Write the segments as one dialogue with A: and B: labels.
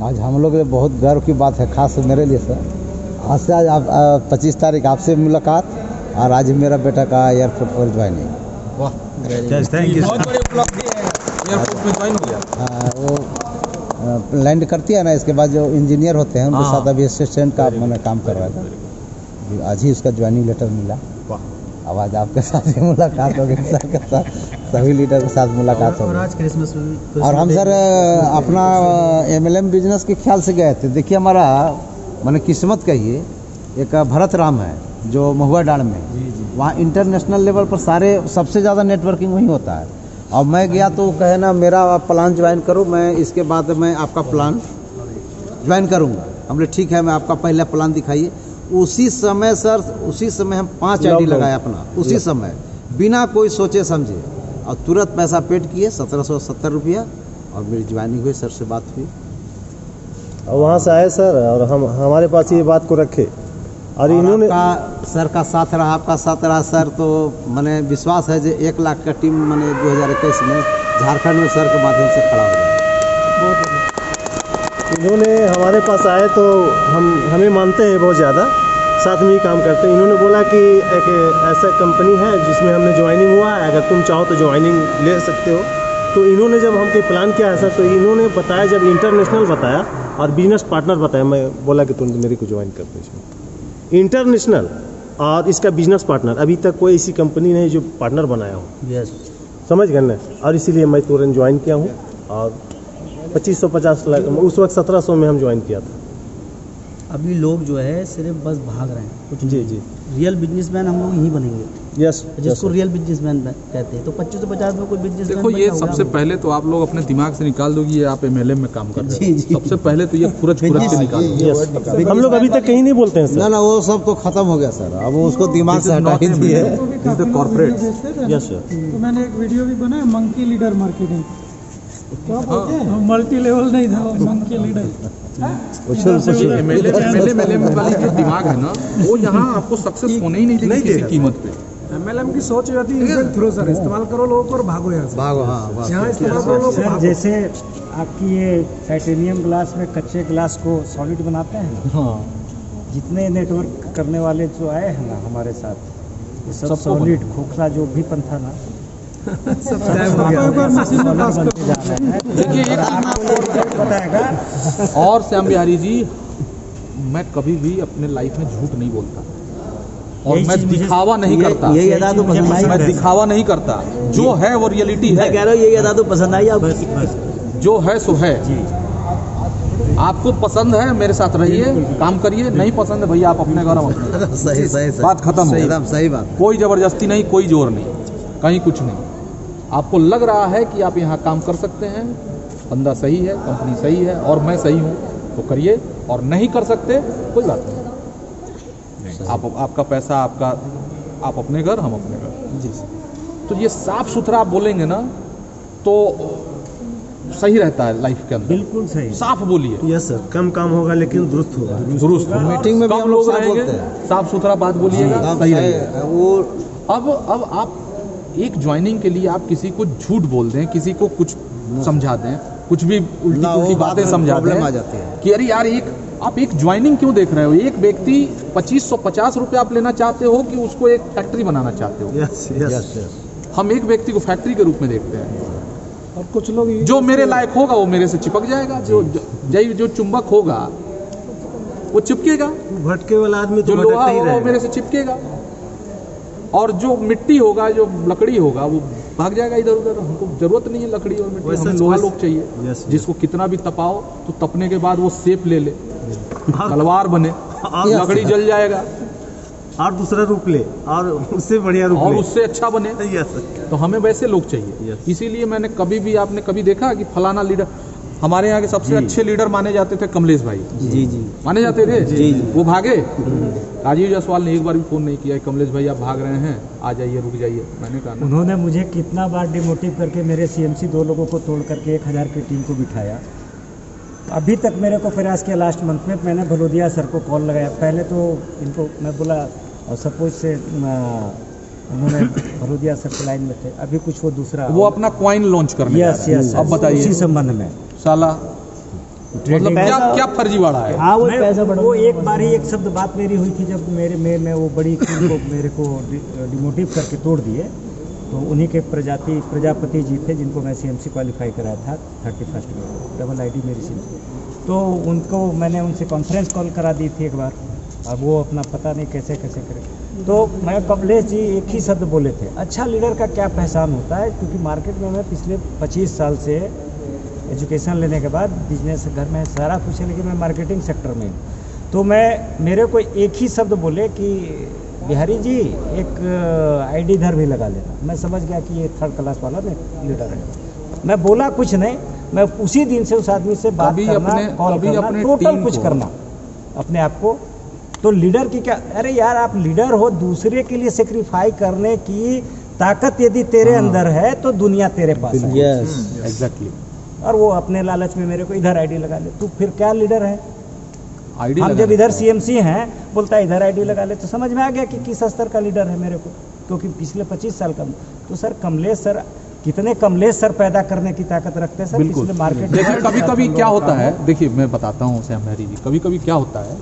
A: आज हम लोग के लिए बहुत गर्व की बात है, खास मेरे लिए सर। आज से आज 25 तारीख आपसे मुलाकात और आज मेरा बेटा का एयरपोर्ट पर ज्वाइनिंग।
B: वाह,
C: थैंक यू।
B: बहुत बड़ी उपलब्धि है, एयरपोर्ट में ज्वाइन हो गया।
A: वो लैंड करती है ना, इसके बाद जो इंजीनियर होते हैं उनके साथ अभी असिस्टेंट का मैंने काम कर रहा था। आज ही उसका ज्वाइनिंग लेटर मिला। अब आज आपके साथ ही मुलाकात हो गई, सर के साथ सभी लीडर के साथ मुलाकात हो गई।
C: और आज क्रिसमस
A: और हम सर अपना MLM बिजनेस के ख्याल से गए थे। देखिए हमारा मैंने किस्मत कहिए, एक भरत राम है जो महुआ डांड में, वहाँ इंटरनेशनल लेवल पर सारे सबसे ज़्यादा नेटवर्किंग वहीं होता है। और मैं गया तो कहे ना मेरा आप प्लान ज्वाइन करो, मैं इसके बाद मैं आपका प्लान ज्वाइन करूँगा। हमने ठीक है, मैं आपका पहला प्लान दिखाइए। उसी समय सर, उसी समय हम 5 ID लगाए अपना, उसी समय बिना कोई सोचे समझे, और तुरंत पैसा पेड किए 1770 रुपया, और मेरी ज्वाइनिंग हुई, सर से बात हुई।
D: और वहाँ से आए सर, और हम हमारे पास ये बात को रखे, और इन्होंने
A: सर का साथ रहा, आपका साथ रहा सर। तो मैंने विश्वास है जो 1 लाख का टीम मैंने 2021 में झारखंड में सर के माध्यम से खड़ा हो गया।
D: इन्होंने हमारे पास आए तो हमें मानते हैं बहुत ज़्यादा, साथ में ही काम करते हैं। इन्होंने बोला कि एक ऐसा कंपनी है जिसमें हमने ज्वाइनिंग हुआ है, अगर तुम चाहो तो ज्वाइनिंग ले सकते हो। तो इन्होंने जब हमको प्लान किया है सर, तो इन्होंने बताया, जब इंटरनेशनल बताया और बिजनेस पार्टनर बताया, मैं बोला कि तुम मेरे को ज्वाइन कर दो। इंटरनेशनल और इसका बिजनेस पार्टनर, अभी तक कोई ऐसी कंपनी नहीं जो पार्टनर बनाया हो।
C: यस,
D: समझ गए ना, और इसीलिए मैं तुरंत ज्वाइन किया हूँ। और 2550 लाख, उस वक्त 1700 में हम ज्वाइन किया था।
C: अभी लोग जो है सिर्फ बस भाग रहे हैं कुछ।
D: जी जी,
C: रियल बिजनेसमैन हम लोग यही बनेंगे,
D: यस,
C: जिसको रियल बिजनेसमैन कहते हैं। तो 2550 में कोई बिजनेसमैन
B: देखो, ये सबसे पहले तो आप लोग अपने दिमाग से निकाल दो कि ये आप MLM में काम कर रहे हैं। सबसे पहले तो ये खुरच के निकाल दो।
D: हम लोग अभी तक कहीं नहीं बोलते हैं सर।
A: ना वो सब तो खत्म हो गया सर, अब उसको दिमाग से हटा ही दिए।
B: कॉर्पोरेट।
D: Yes sir.
E: तो मैंने एक वीडियो भी बनाया, monkey leader marketing. Multi level नहीं था, मंकी लीडर।
B: MLM वाली जो दिमाग है ना, वो यहाँ आपको सक्सेस होने ही नहीं देगी किसी कीमत पे।
E: MLM की सोच होती है थ्रो सर, इस्तेमाल करो लोगों को और भागो यहाँ से।
A: भागो, हाँ
E: यहाँ इस्तेमाल करो लोगों को भागो।
F: जैसे आपकी ये टाइटेनियम ग्लास में कच्चे ग्लास को सॉलिड बनाते हैं,
D: हाँ,
F: जितने नेटवर्क करने वाले जो आए हैं ना हमारे साथ, ये सब सॉलिड खोखला जो भी पंथा ना
E: सब टाइम हो गया।
F: बनते जा रहे हैं।
B: देखिए, एक चीज मैं आपको
F: बताएगा।
B: और श्याम बिहारी जी, मैं कभी भी अपने लाइफ में झूठ नहीं बोलता, और
F: यही
B: मैं
F: चीज़ मुझे-
B: दिखावा नहीं करता।
C: यही अदा तो पसंद आई।
B: मैं दिखावा नहीं करता, जो है वो रियलिटी
C: मैं
B: है।
C: कह रहा हूँ यही अदा तो पसंद आई आप।
B: जो है सो है। आपको पसंद है, मेरे साथ रहिए, काम करिए। नहीं पसंद है भैया, आप अपने घर में अपने।
A: सही सही सही,
B: बात खत्म हो गई।
A: एकदम सही बात।
B: कोई जबरदस्ती नहीं, कोई जोर नहीं, कहीं कुछ नहीं। आपको लग रहा है कि आप यहाँ काम कर सकते हैं, बंदा सही है, कंपनी सही है और मैं सही हूँ, तो करिए। और नहीं कर सकते, कोई बात नहीं। आपका पैसा, आप अपने घर, हम अपने घर। जी। तो ये साफ सुथरा आप बोलेंगे ना, तो सही रहता है लाइफ के अंदर।
F: बिल्कुल सही।
B: साफ बोलिए।
D: यस सर, कम काम होगा लेकिन दुरुस्त होगा।
B: दुरुस्त।
A: मीटिंग में भी
B: कम
A: हम लोग
B: लोग
A: साफ
B: रहेंगे,
A: बोलते हैं।
B: साफ सुथरा बात बोलिएगा, सही रहेगा।
A: वो
B: अब आप एक ज्वाइनिंग के लिए आप किसी को झूठ बोल दें, किसी को कुछ समझा दें, कुछ भी उल्टी
A: ना, वो
B: उल्टी
A: बात
B: बातें
A: में
B: समझा
A: प्रॉब्लम आ
B: दें
A: जाती है।
B: कि अरे यार, आप एक ज्वाइनिंग क्यों देख रहे हो? एक व्यक्ति 2550 रुपये आप लेना चाहते हो कि उसको एक फैक्ट्री बनाना चाहते हो?
D: Yes yes.
A: Yes yes.
B: हम एक व्यक्ति को फैक्ट्री के रूप में देखते हैं।
E: और कुछ लोग
B: जो मेरे लायक होगा वो मेरे से चिपक जाएगा, जो चुंबक होगा वो चिपकेगा,
D: भटके वाला आदमी तो
B: जो लोहा
D: भटकता ही
B: होगा वो मेरे
D: रहेगा।
B: से चिपकेगा, और जो मिट्टी होगा, जो लकड़ी होगा, वो भाग जाएगा इधर उधर। हमको जरूरत नहीं है लकड़ी और मिट्टी, हमें लोहा लोग चाहिए।
D: यस,
B: जिसको कितना भी तपाओ तो तपने के बाद वो शेप ले ले, तलवार बने, लकड़ी जल जाएगा
D: और दूसरा रूप ले, और उससे बढ़िया रूप
B: और
D: ले।
B: उससे अच्छा बने।
D: यस।
B: तो हमें वैसे लोग चाहिए।
D: Yes.
B: इसीलिए मैंने कभी भी, आपने कभी देखा कि फलाना लीडर, हमारे यहाँ के सबसे अच्छे लीडर माने जाते थे कमलेश भाई
C: जी जी
B: माने जाते थे।
C: जी।
B: वो भागे। राजीव जायसवाल ने एक बार भी फोन नहीं किया, कमलेश भाई आप भाग रहे हैं, आ जाइए, रुक जाइए। मैंने कहा
F: उन्होंने मुझे कितना बार डिमोटिव करके मेरे CMC 2 लोगों को तोड़ करके 1000 की टीम को बिठाया। अभी तक मेरे को प्रयास किया। लास्ट मंथ में मैंने भलोदिया सर को कॉल लगाया। पहले तो इनको मैं बोला, और सपोज से उन्होंने भलोदिया सर के लाइन में थे, अभी कुछ वो दूसरा
B: वो अपना कॉइन लॉन्च करने जा
F: यस
B: रहे हैं।
F: यस,
B: अब बताइए
F: उसी संबंध में
B: साला मतलब क्या फर्जीवाड़ा है?
C: हाँ वो
F: मैं-
C: पैसा बढ़ा
F: वो एक बार ही एक शब्द बात मेरी हुई थी जब मैं वो बड़ी टीम को मेरे को डिमोटिव करके तोड़ दिए। तो उन्हीं के प्रजापति जी थे जिनको मैं सीएमसी क्वालिफाई कराया था 31 में, डबल आईडी मेरी सिम। तो उनको मैंने उनसे कॉन्फ्रेंस कॉल करा दी थी एक बार, अब वो अपना पता नहीं कैसे करे। तो मैं कमलेश जी एक ही शब्द बोले थे, अच्छा लीडर का क्या पहचान होता है, क्योंकि मार्केट में मैं पिछले 25 साल से एजुकेशन लेने के बाद बिजनेस घर में सारा कुछ है, लेकिन मैं मार्केटिंग सेक्टर में हूँ। तो मेरे को एक ही शब्द बोले कि बिहारी जी एक आईडी इधर भी लगा लेना। मैं समझ गया कि ये 3rd क्लास वाला लीडर है। मैं बोला कुछ नहीं, मैं उसी दिन से उस आदमी से बात करना, कॉल करना, टोटल कुछ करना अपने आप को। तो लीडर की क्या, अरे यार आप लीडर हो, दूसरे के लिए सेक्रीफाई करने की ताकत यदि तेरे अंदर है तो दुनिया तेरे पास है।
C: Yes
B: exactly.
F: और वो अपने लालच में मेरे को इधर आईडी लगा ले, तू फिर क्या लीडर है?
B: आईडी
F: हम जब इधर सीएमसी हैं, बोलता है इधर आईडी लगा ले, तो समझ में आ गया कि किस स्तर का लीडर है मेरे को, क्योंकि पिछले 25 साल का। तो सर कमलेश सर, कितने कमलेश सर पैदा करने की ताकत रखते हैं सर
B: बिल्कुल।
F: पिछले मार्केट।
B: देखिए कभी कभी क्या होता है, देखिए मैं बताता हूँ श्याम बिहारी जी, कभी कभी क्या होता है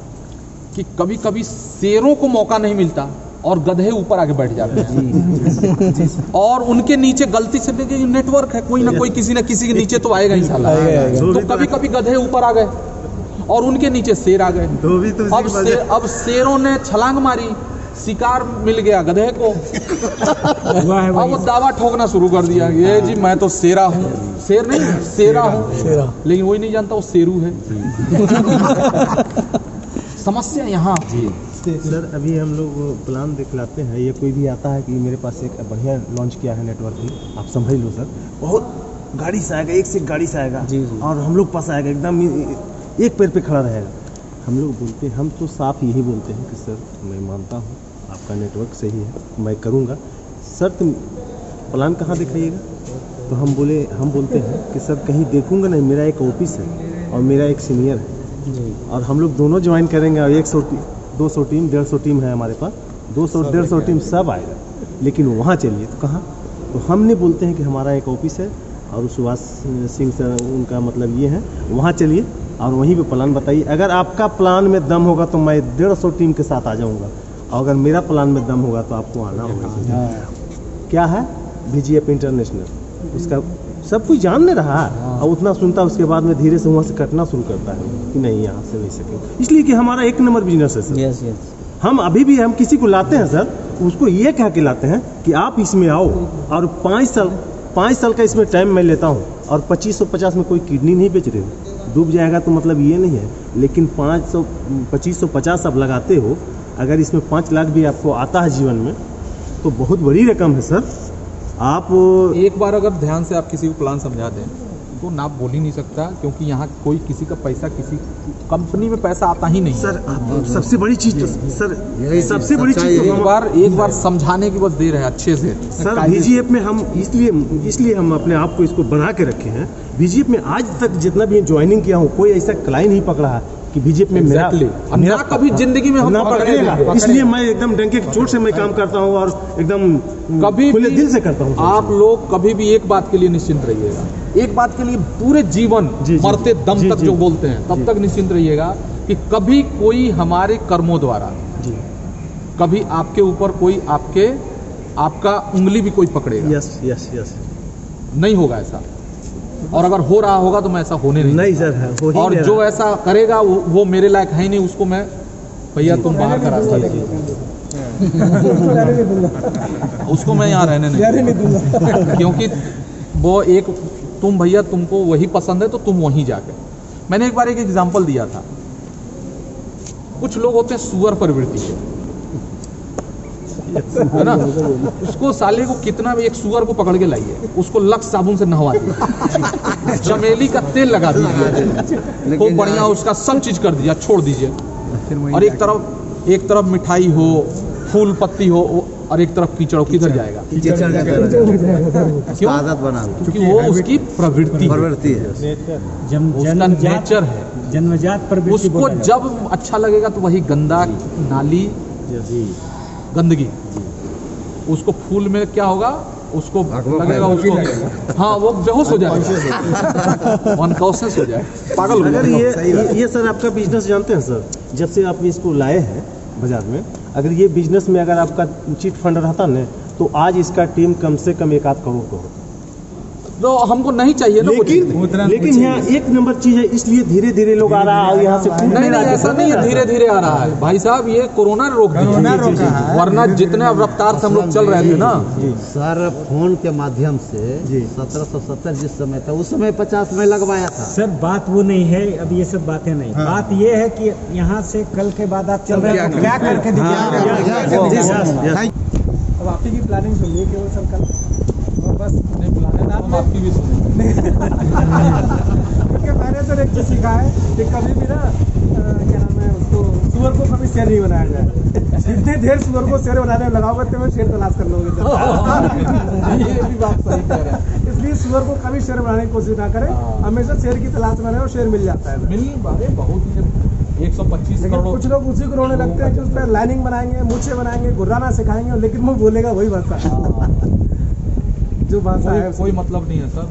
B: कि कभी कभी शेरों को मौका नहीं मिलता और गधे ऊपर आके बैठ जाते हैं और उनके नीचे गलती से देखिए नेटवर्क है, कोई ना कोई किसी न किसी के नीचे तो आएगा ही साला। तो कभी कभी गधे ऊपर आ गए और उनके नीचे शेर आ गए। अब शेरों ने छलांग मारी, शिकार मिल गया गधे को।
F: हुआ है
B: अब वो दावा ठोकना शुरू कर दिया, ये जी मैं तो शेरा हूँ, शेर नहीं शेरा हूँ, लेकिन वही नहीं जानता वो शेरू है। समस्या यहाँ
D: सर अभी हम लोग प्लान दिखलाते हैं, ये कोई भी आता है कि मेरे पास एक बढ़िया लॉन्च किया है नेटवर्किंग, आप समझ लो सर, बहुत गाड़ी से आएगा, एक से एक गाड़ी से आएगा और हम लोग पास आएगा, एकदम एक पैर पे खड़ा रहेगा। हम लोग बोलते हैं, हम तो साफ यही बोलते हैं कि सर मैं मानता हूँ आपका नेटवर्क सही है, मैं करूँगा सर, तुम प्लान कहाँ दिखाइएगा? तो हम बोलते हैं कि सर कहीं देखूँगा नहीं, मेरा एक ऑफिस है और मेरा एक सीनियर है और हम लोग दोनों ज्वाइन करेंगे और 100 200 टीम 150 टीम है हमारे पास, 200-150 टीम सब आएगा, लेकिन वहाँ चलिए तो कहाँ? तो हम नहीं बोलते हैं कि हमारा एक ऑफिस है और सुभाष सिंह सर उनका मतलब ये है, वहाँ चलिए और वहीं पे प्लान बताइए। अगर आपका प्लान में दम होगा तो मैं 150 टीम के साथ आ जाऊँगा, और अगर मेरा प्लान में दम होगा तो आपको आना होगा। क्या है VGF इंटरनेशनल, उसका सब कुछ जान नहीं रहा है और उतना सुनता है, उसके बाद में धीरे से वहाँ से कटना शुरू करता है कि नहीं यहाँ से नहीं सके, इसलिए कि हमारा 1 नंबर बिजनेस है सर।
C: यस
D: हम अभी भी हम किसी को लाते हैं सर, उसको ये कह के लाते हैं कि आप इसमें आओ और 5 साल का इसमें टाइम मैं लेता हूँ और 2550 में कोई किडनी नहीं बेच रहे हो, डूब जाएगा तो मतलब ये नहीं है, लेकिन 2550 आप लगाते हो, अगर इसमें 5 लाख भी आपको आता है जीवन में तो बहुत बड़ी रकम है सर। आप
B: एक बार अगर ध्यान से आप किसी को प्लान समझा दें तो ना बोल ही नहीं सकता, क्योंकि यहाँ कोई किसी का पैसा, किसी कंपनी में पैसा आता ही नहीं है।
D: सर सबसे बड़ी चीज तो सर, सबसे बड़ी चीज
B: एक बार समझाने की बस देर है अच्छे से।
D: सर VGF में हम इसलिए हम अपने आप को इसको बना के रखे हैं। VGF में आज तक जितना भी ज्वाइनिंग किया हूँ, कोई ऐसा क्लाइंट नहीं पकड़ा है कि VGF में मेरा
B: कभी जिंदगी में हम
D: ना पकड़ेगा, इसलिए मैं एकदम डंके की चोट से मैं काम करता हूँ और एकदम
B: कभी
D: खुले दिल से करता हूँ।
B: आप लोग कभी भी एक बात के लिए निश्चिंत रहिएगा, एक बात के लिए पूरे जीवन मरते दम तक जो बोलते हैं तब तक निश्चिंत रहिएगा कि कभी कोई हमारे कर्मों द्वारा कभी आपके ऊपर कोई आपका उंगली भी कोई पकड़ेगा।
D: यस
B: नहीं होगा ऐसा, और अगर हो रहा होगा तो मैं ऐसा होने नहीं
D: सर है, हो ही
B: और
D: नहीं
B: जो
D: रहा।
B: ऐसा करेगा वो मेरे लायक है ही नहीं, उसको मैं भैया तुम बाहर का रास्ता देखिए, उसको मैं यहाँ रहने नहीं दूंगा। क्योंकि वो एक तुम भैया तुमको वही पसंद है तो तुम वहीं जाके। मैंने एक बार एक एग्जांपल दिया था, कुछ लोग होते हैं सुअर प्रवृत्ति के, है ना, उसको साले को कितना भी, एक सुअर को पकड़ के लाइए, उसको लक्स साबुन से नहवा दीजिए, चमेली का तेल लगा दीजिए, खूब बढ़िया उसका सब चीज कर दीजिए, छोड़ दीजिए, और एक तरफ मिठाई हो, फूल पत्ती हो, और एक तरफ कीचड़, किधर जाएगा? क्यों?
A: आदत बना,
B: क्योंकि वो उसकी प्रवृत्ति है, उसका नेचर है,
F: जन्मजात प्रवृत्ति।
B: उसको जब अच्छा लगेगा तो वही गंदा नाली, गंदगी, उसको फूल में क्या होगा, उसको लगेगा उसको, हाँ वो बेहोश हो जाएगा, अनकॉन्शियस हो जाए, पागल हो
D: अगर
B: जाएगा।
D: ये सर आपका बिजनेस जानते हैं सर, जब से आप इसको लाए हैं बाजार में, अगर ये बिजनेस में अगर आपका चिट फंड रहता ना तो आज इसका टीम कम से कम 1-8 करोड़ का होता।
B: तो हमको नहीं चाहिए ना,
D: लेकिन यहाँ एक नंबर चीज है, इसलिए धीरे धीरे लोग आ रहा है यहाँ से।
B: नहीं ऐसा नहीं है, धीरे धीरे आ रहा है भाई साहब, ये कोरोना रोक दिया, वरना जितने रफ्तार से हम लोग चल रहे थे ना
A: सर, फोन के माध्यम से 1770 जिस समय था उस समय 50 में लगवाया था।
F: सर बात वो नहीं है, अब ये सब बातें नहीं, बात ये है कि यहाँ से कल के बाद आप चल रहे हैं क्या करके दिखाएंगे।
E: अब आपकी की प्लानिंग सुनिए केवल सर कल, और बस
B: नहीं बुलाने ना, हम आपकी भी सुने।
E: क्योंकि मैंने तो एक चीज़ सीखा है कि कभी भी ना क्या नाम है उसको, सुअर को कभी शेर नहीं बनाया जाए। जितने देर सुअर को शेर बनाने में लगाओगे तो मैं शेर तलाश कर लोगे।
B: ये भी बात सही कह रहे हैं।
E: इसलिए सुअर को कभी शेर बनाने की कोशिश ना करें, हमेशा शेर की तलाश में रहे और शेर मिल जाता है।
B: मिल बारे बहुत ही 125
E: लेकिन
B: करोड़
E: कुछ लोग उसी को रोने लगते हैं कि उस पर लाइनिंग बनाएंगे, मूछे बनाएंगे, गुर्राना सिखाएंगे, लेकिन वो बोलेगा वही भाषा जो भाषा है।
B: कोई मतलब नहीं है सर।